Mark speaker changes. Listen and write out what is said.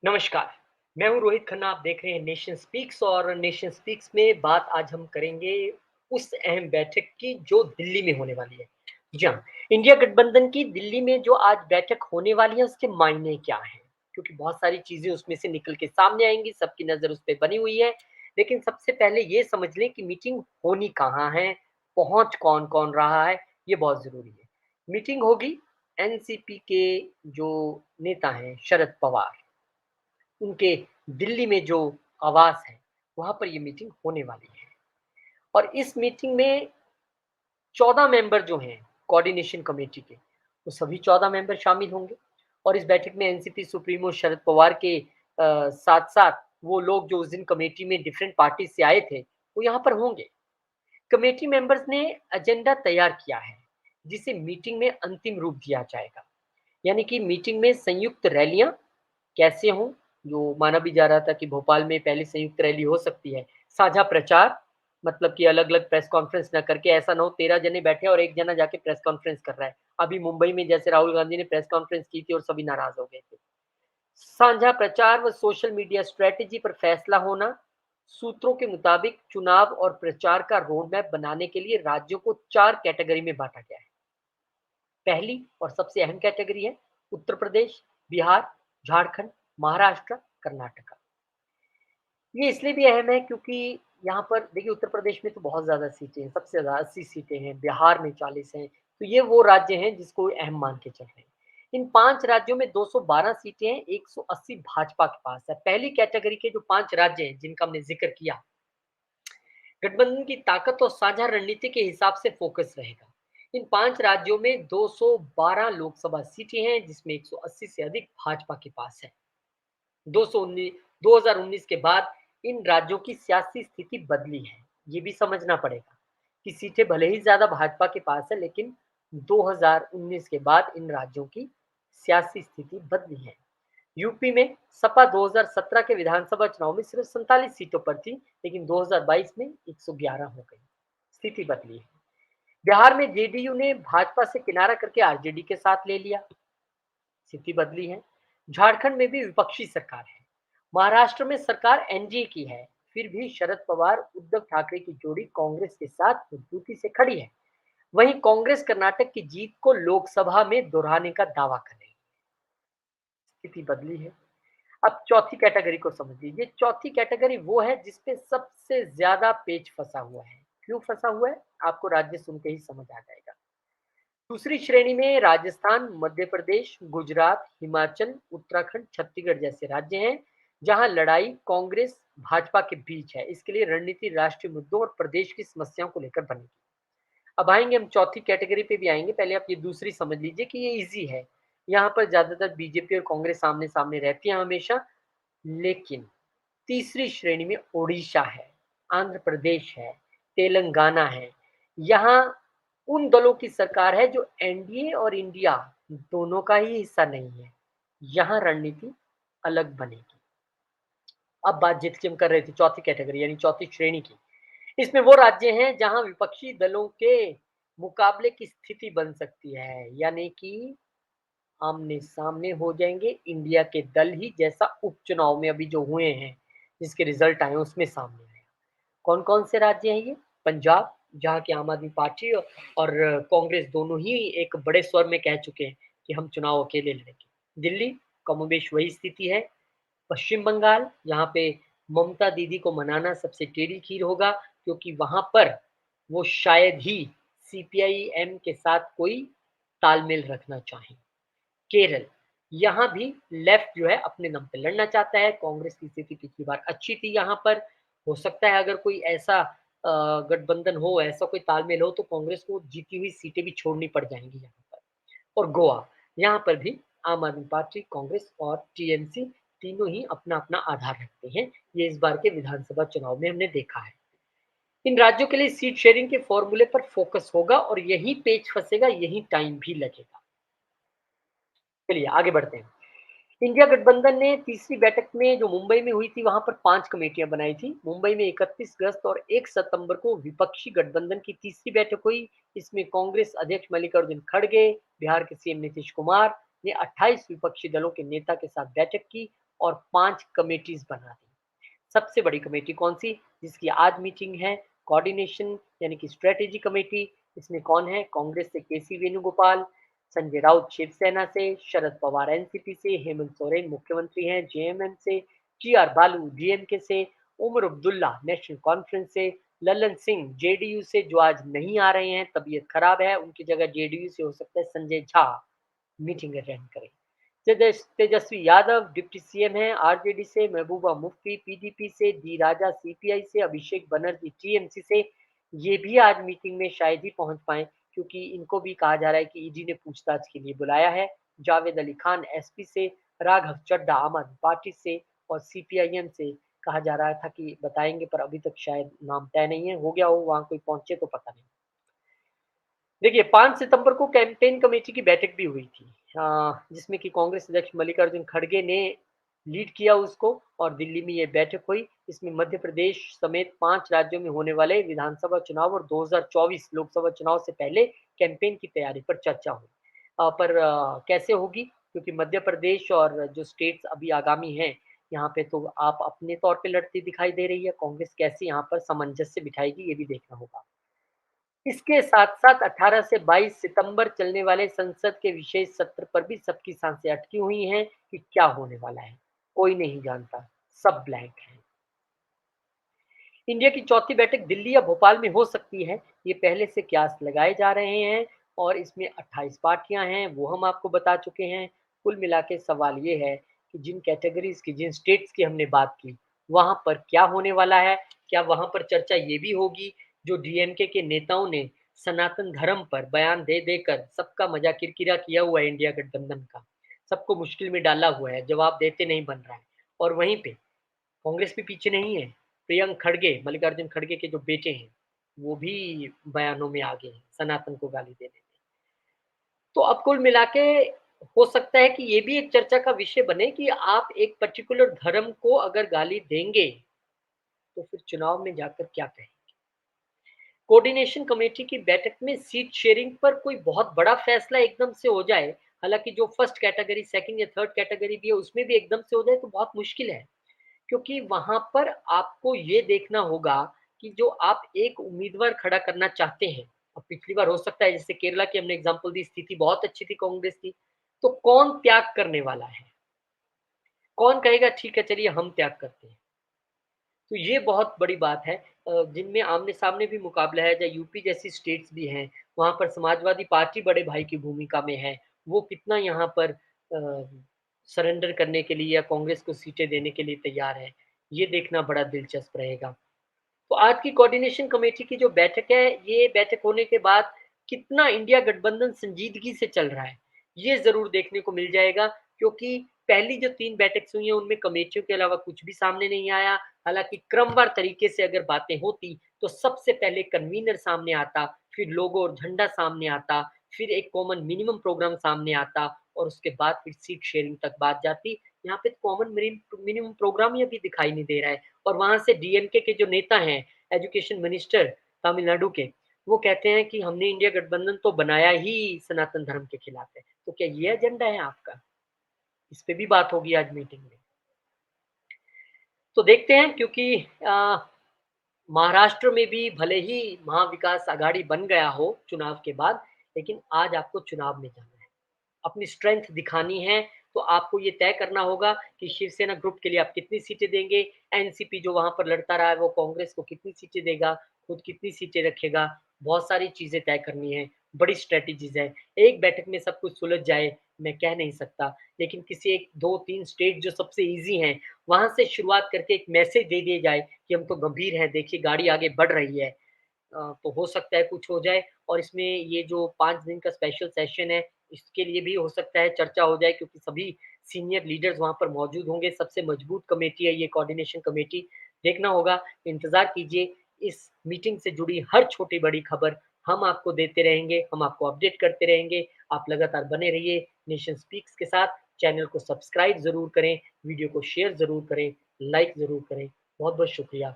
Speaker 1: नमस्कार, मैं हूँ रोहित खन्ना। आप देख रहे हैं नेशन स्पीक्स और नेशन स्पीक्स में बात आज हम करेंगे उस अहम बैठक की जो दिल्ली में होने वाली है। जी हाँ, इंडिया गठबंधन की दिल्ली में जो आज बैठक होने वाली है उसके मायने क्या हैं? क्योंकि बहुत सारी चीज़ें उसमें से निकल के सामने आएँगी, सबकी नज़र उस पे बनी हुई है। लेकिन सबसे पहले ये समझ लें कि मीटिंग होनी कहाँ है, पहुँच कौन-कौन रहा है, ये बहुत ज़रूरी है। मीटिंग होगी एनसीपी के जो नेता हैं शरद पवार, उनके दिल्ली में जो आवास है, वहाँ पर ये मीटिंग होने वाली है। और इस मीटिंग में 14 मेंबर जो हैं कोऑर्डिनेशन कमेटी के, वो सभी 14 मेंबर शामिल होंगे। और इस बैठक में एनसीपी सुप्रीमो शरद पवार के साथ-साथ वो लोग जो उस दिन कमेटी में डिफरेंट पार्टी से आए थे, वो यहाँ पर होंगे। कमेटी मेंबर्स ने एजेंडा तैयार किया है, जिसे मीटिंग में अंतिम रूप दिया जाएगा। यानी कि मीटिंग में संयुक्त रैलियाँ कैसे हों, जो माना भी जा रहा था कि भोपाल में पहले संयुक्त रैली हो सकती है। साझा प्रचार, मतलब कि अलग-अलग प्रेस कॉन्फ्रेंस ना करके ऐसा ना हो 13 जने बैठे और 1 जना जाके प्रेस कॉन्फ्रेंस कर रहा है। अभी मुंबई में जैसे राहुल गांधी ने प्रेस कॉन्फ्रेंस की थी और सभी नाराज़ हो गए थे। साझा प्रचार व सोशल मीडिया स्ट्रैटेजी पर फैसला होना। सूत्रों के मुताबिक चुनाव और प्रचार का रोड मैप बनाने के लिए राज्यों को 4 कैटेगरी में बाँटा गया है। पहली और सबसे अहम कैटेगरी है उत्तर प्रदेश, बिहार, झारखंड, महाराष्ट्र, कर्नाटका। ये इसलिए भी अहम है क्योंकि यहाँ पर देखिए उत्तर प्रदेश में तो बहुत ज़्यादा सीटें हैं, सबसे ज़्यादा 80 सीटें हैं, बिहार में 40 हैं, तो ये वो राज्य हैं जिसको अहम मान के चल रहे हैं। इन 5 राज्यों में 212 सीटें हैं, 180 भाजपा के पास है। पहली कैटेगरी के जो 5 राज्य हैं जिनका हमने ज़िक्र किया, गठबंधन की ताकत और साझा रणनीति के हिसाब से फोकस रहेगा। इन 5 राज्यों में 212 लोकसभा सीटें हैं जिसमें 180 से अधिक भाजपा के पास है। 219 2019 के बाद इन राज्यों की सियासी स्थिति बदली है। ये भी समझना पड़ेगा कि सीटें भले ही ज़्यादा भाजपा के पास है, लेकिन 2019 के बाद इन राज्यों की सियासी स्थिति बदली है। यूपी में सपा 2017 के विधानसभा चुनाव में सिर्फ 47 सीटों पर थी, लेकिन 2022 में 111 हो गई। स्थिति बदली है। बिहार में जेडीयू ने भाजपा से किनारा करके आरजेडी के साथ ले लिया। स्थिति बदली है। झारखंड में भी विपक्षी सरकार है। महाराष्ट्र में सरकार एनडीए की है, फिर भी शरद पवार उद्धव ठाकरे की जोड़ी कांग्रेस के साथ मजबूती से खड़ी है। वहीं कांग्रेस कर्नाटक की जीत को लोकसभा में दोहराने का दावा कर रही है। स्थिति बदली है। अब चौथी कैटेगरी को समझ लीजिए। चौथी कैटेगरी वो है जिसपे सबसे ज्यादा पेच फंसा हुआ है। क्यों फंसा हुआ है? आपको राज्य सुन के ही समझ आ जाएगा। दूसरी श्रेणी में राजस्थान, मध्य प्रदेश, गुजरात, हिमाचल, उत्तराखंड, छत्तीसगढ़ जैसे राज्य हैं, जहां लड़ाई कांग्रेस भाजपा के बीच है। इसके लिए रणनीति राष्ट्रीय मुद्दों और प्रदेश की समस्याओं को लेकर बनेगी। अब आएंगे हम चौथी कैटेगरी पे भी आएंगे। पहले आप ये दूसरी समझ लीजिए कि ये इजी है। यहाँ पर ज्यादातर बीजेपी और कांग्रेस आमने सामने रहती है हमेशा। लेकिन तीसरी श्रेणी में ओडिशा है, आंध्र प्रदेश है, तेलंगाना है। यहाँ उन दलों की सरकार है जो एनडीए और इंडिया दोनों का ही हिस्सा नहीं है। यहाँ रणनीति अलग बनेगी। अब बात जिसकी हम कर रहे थे चौथी कैटेगरी यानी चौथी श्रेणी की, इसमें वो राज्य हैं जहां विपक्षी दलों के मुकाबले की स्थिति बन सकती है। यानी कि आमने सामने हो जाएंगे इंडिया के दल ही, जैसा उपचुनाव में अभी जो हुए हैं जिसके रिजल्ट आए उसमें सामने आया। कौन कौन से राज्य हैं ये? पंजाब, जहाँ की आम आदमी पार्टी और कांग्रेस दोनों ही एक बड़े स्वर में कह चुके हैं कि हम चुनाव अकेले लड़ेंगे। दिल्ली, कमोबेश वही स्थिति है। पश्चिम बंगाल, यहाँ पे ममता दीदी को मनाना सबसे टेढ़ी खीर होगा, क्योंकि वहां पर वो शायद ही सीपीआई एम के साथ कोई तालमेल रखना चाहें। केरल, यहाँ भी लेफ्ट जो है अपने दम पे लड़ना चाहता है। कांग्रेस की स्थिति पिछली बार अच्छी थी यहाँ पर। हो सकता है अगर कोई ऐसा गठबंधन हो, ऐसा कोई तालमेल हो, तो कांग्रेस को जीती हुई सीटें भी छोड़नी पड़ जाएंगी यहाँ पर। और गोवा, यहाँ पर भी आम आदमी पार्टी, कांग्रेस और टीएमसी तीनों ही अपना अपना आधार रखते हैं। ये इस बार के विधानसभा चुनाव में हमने देखा है। इन राज्यों के लिए सीट शेयरिंग के फॉर्मूले पर फोकस होगा और यही पेच फंसेगा, यही टाइम भी लगेगा। चलिए आगे बढ़ते हैं। इंडिया गठबंधन ने तीसरी बैठक में जो मुंबई में हुई थी, वहां पर 5 कमेटियां बनाई थी। मुंबई में 31 अगस्त और 1 सितंबर को विपक्षी गठबंधन की तीसरी बैठक हुई। इसमें कांग्रेस अध्यक्ष मल्लिकार्जुन खड़गे, बिहार के सीएम नीतीश कुमार ने 28 विपक्षी दलों के नेता के साथ बैठक की और 5 कमेटीज बना दी। सबसे बड़ी कमेटी कौन सी, जिसकी आज मीटिंग है, कोऑर्डिनेशन यानी कि स्ट्रेटेजी कमेटी। इसमें कौन है, कांग्रेस से केसी वेणुगोपाल, संजय राउत शिवसेना से, शरद पवार एनसीपी से, हेमंत सोरेन मुख्यमंत्री हैं जेएमएम से, टी आर बालू डीएमके से, उमर अब्दुल्ला नेशनल कॉन्फ्रेंस से, ललन सिंह जेडीयू से जो आज नहीं आ रहे हैं, तबीयत खराब है, उनकी जगह जेडीयू से हो सकता है संजय झा मीटिंग अटेंड करें। तेजस्वी यादव डिप्टी सीएम हैं आरजेडी से, महबूबा मुफ्ती पीडीपी से, डी राजा सीपीआई से, अभिषेक बनर्जी टीएमसी से। ये भी आज मीटिंग में शायद ही पहुंच पाए, क्योंकि इनको भी कहा जा रहा है कि ईडी ने पूछताछ के लिए बुलाया है। जावेद अली खान एसपी से, राघव चड्ढा आम आदमी पार्टी से और सीपीआईएम से कहा जा रहा था कि बताएंगे, पर अभी तक शायद नाम तय नहीं है। हो गया हो, वहां कोई पहुंचे तो पता नहीं। देखिए 5 सितंबर को कैंपेन कमेटी की बैठक भी हुई थी, जिसमें कि कांग्रेस अध्यक्ष मल्लिकार्जुन खड़गे ने लीड किया उसको, और दिल्ली में ये बैठक हुई। इसमें मध्य प्रदेश समेत 5 राज्यों में होने वाले विधानसभा चुनाव और 2024 लोकसभा चुनाव से पहले कैंपेन की तैयारी पर चर्चा हुई। कैसे होगी, क्योंकि मध्य प्रदेश और जो स्टेट्स अभी आगामी हैं, यहाँ पे तो आप अपने तौर पे लड़ती दिखाई दे रही है, कांग्रेस कैसे यहाँ पर सामंजस्य बिठाएगी ये भी देखना होगा। इसके साथ-साथ 18 से 22 सितंबर चलने वाले संसद के विशेष सत्र पर भी सबकी सांसें अटकी हुई हैं कि क्या होने वाला है। कोई नहीं जानता, सब ब्लैंक है। इंडिया की चौथी बैठक दिल्ली या भोपाल में हो सकती है, ये पहले से कयास लगाए जा रहे हैं और इसमें 28 पार्टियां हैं, वो हम आपको बता चुके हैं। कुल मिला के सवाल ये है कि जिन कैटेगरीज की, जिन स्टेट्स की हमने बात की, वहां पर क्या होने वाला है। क्या वहां पर चर्चा ये भी होगी, जो डीएमके के नेताओं ने सनातन धर्म पर बयान दे देकर सबका मजाक किरकिरा किया हुआ है, इंडिया गठबंधन का सबको मुश्किल में डाला हुआ है, जवाब देते नहीं बन रहा है। और वहीं पे कांग्रेस भी पीछे नहीं है। प्रियंक खड़गे, मल्लिकार्जुन खड़गे के जो बेटे हैं, वो भी बयानों में आगे हैं सनातन को गाली देने में। तो अब कुल मिला के हो सकता है कि ये भी एक चर्चा का विषय बने कि आप एक पर्टिकुलर धर्म को अगर गाली देंगे, तो फिर चुनाव में जाकर क्या कहेंगे। कोऑर्डिनेशन कमेटी की बैठक में सीट शेयरिंग पर कोई बहुत बड़ा फैसला एकदम से हो जाए, हालांकि जो फर्स्ट कैटेगरी, सेकंड या थर्ड कैटेगरी भी है, उसमें भी एकदम से हो जाए तो बहुत मुश्किल है। क्योंकि वहां पर आपको ये देखना होगा कि जो आप एक उम्मीदवार खड़ा करना चाहते हैं, अब पिछली बार हो सकता है जैसे केरला की हमने एग्जांपल दी, स्थिति बहुत अच्छी थी कांग्रेस की, तो कौन त्याग करने वाला है, कौन कहेगा ठीक है चलिए हम त्याग करते हैं। तो ये बहुत बड़ी बात है, जिनमें आमने सामने भी मुकाबला है, जैसे यूपी जैसी स्टेट्स भी हैं, वहां पर समाजवादी पार्टी बड़े भाई की भूमिका में है, वो कितना यहाँ पर सरेंडर करने के लिए या कांग्रेस को सीटें देने के लिए तैयार है, ये देखना बड़ा दिलचस्प रहेगा। तो आज की कोऑर्डिनेशन कमेटी की जो बैठक है, ये बैठक होने के बाद कितना इंडिया गठबंधन संजीदगी से चल रहा है, ये ज़रूर देखने को मिल जाएगा। क्योंकि पहली जो 3 बैठक हुई हैं, उनमें कमेटियों के अलावा कुछ भी सामने नहीं आया। हालाँकि क्रमवार तरीके से अगर बातें होती, तो सबसे पहले कन्वीनर सामने आता, फिर लोगो और झंडा सामने आता, फिर एक कॉमन मिनिमम प्रोग्राम सामने आता और उसके बाद फिर सीट शेयरिंग तक बात जाती। यहाँ पे कॉमन मिनिमम प्रोग्राम ही अभी दिखाई नहीं दे रहा है। और वहां से डीएमके के जो नेता हैं, एजुकेशन मिनिस्टर तमिलनाडु के, वो कहते हैं कि हमने इंडिया गठबंधन तो बनाया ही सनातन धर्म के खिलाफ है। तो क्या ये एजेंडा है आपका? इस पे भी बात होगी आज मीटिंग में। तो देखते हैं, क्योंकि महाराष्ट्र में भी भले ही महाविकास आघाड़ी बन गया हो चुनाव के बाद, लेकिन आज आपको चुनाव में जाना है, अपनी स्ट्रेंथ दिखानी है। तो आपको ये तय करना होगा कि शिवसेना ग्रुप के लिए आप कितनी सीटें देंगे, एनसीपी जो वहां पर लड़ता रहा है वो कांग्रेस को कितनी सीटें देगा, खुद कितनी सीटें रखेगा। बहुत सारी चीजें तय करनी है, बड़ी स्ट्रेटेजीज है। एक बैठक में सब कुछ सुलझ जाए मैं कह नहीं सकता, लेकिन किसी एक 2-3 स्टेट जो सबसे ईजी हैं, वहां से शुरुआत करके एक मैसेज दे दिया जाए कि हम तो गंभीर हैं, देखिए गाड़ी आगे बढ़ रही है। तो हो सकता है कुछ हो जाए। और इसमें ये जो 5 दिन का स्पेशल सेशन है, इसके लिए भी हो सकता है चर्चा हो जाए, क्योंकि सभी सीनियर लीडर्स वहाँ पर मौजूद होंगे। सबसे मजबूत कमेटी है ये कोऑर्डिनेशन कमेटी। देखना होगा, इंतज़ार कीजिए। इस मीटिंग से जुड़ी हर छोटी-बड़ी खबर हम आपको देते रहेंगे, हम आपको अपडेट करते रहेंगे। आप लगातार बने रहिए नेशन स्पीक्स के साथ। चैनल को सब्सक्राइब ज़रूर करें, वीडियो को शेयर ज़रूर करें, लाइक ज़रूर करें। बहुत-बहुत शुक्रिया।